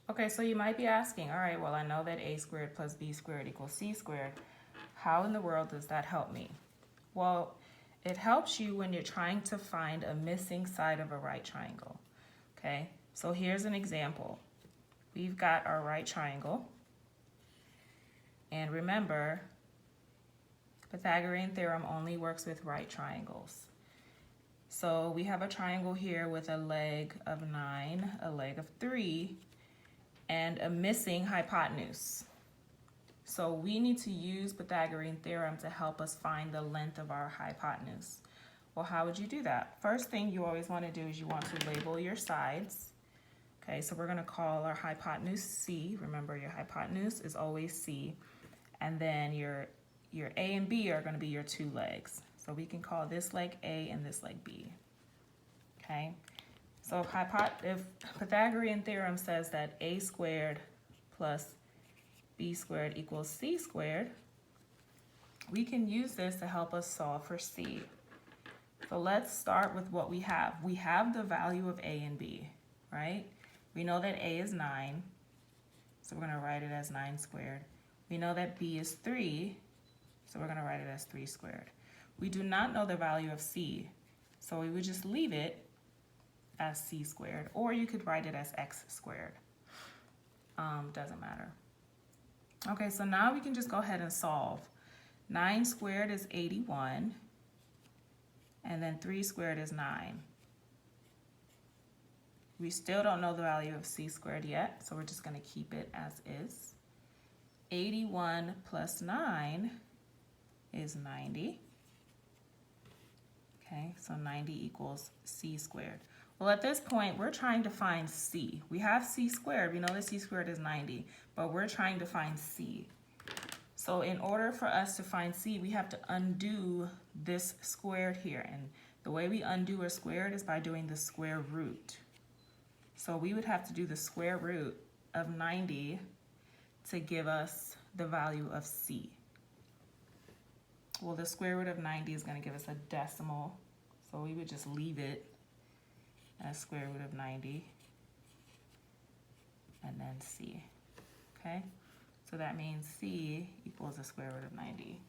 Okay, so you might be asking, all right, well, I know that a squared plus b squared equals c squared. How in the world does that help me? Well, it helps you when you're trying to find a missing side of a right triangle. Okay, so here's an example. We've got our right triangle. And remember, Pythagorean theorem only works with right triangles. So we have a triangle here with a leg of 9, a leg of 3, and a missing hypotenuse. So we need to use Pythagorean theorem to help us find the length of our hypotenuse. Well, how would you do that? First thing you always want to do is you want to label your sides. Okay, so we're going to call our hypotenuse C. Remember, your hypotenuse is always C. And then your A and B are going to be your two legs. So we can call this leg A and this leg B. Okay, so if Pythagorean theorem says that A squared plus B squared equals C squared, we can use this to help us solve for C. So let's start with what we have. We have the value of A and B, right? We know that A is 9, so we're going to write it as 9 squared. We know that B is 3, so we're going to write it as 3 squared. We do not know the value of C, so we would just leave it as C squared, or you could write it as X squared. Doesn't matter. Okay, so now we can just go ahead and solve. 9 squared is 81, and then 3 squared is 9. We still don't know the value of C squared yet, so we're just going to keep it as is. 81 plus 9 is 90. Okay, so 90 equals C squared. Well, at this point, we're trying to find C. We have C squared. We know that C squared is 90, but we're trying to find C. So in order for us to find C, we have to undo this squared here. And the way we undo a squared is by doing the square root. So we would have to do the square root of 90 to give us the value of C. Well, the square root of 90 is going to give us a decimal, so we would just leave it as square root of 90 and then C. Okay, so that means C equals the square root of 90.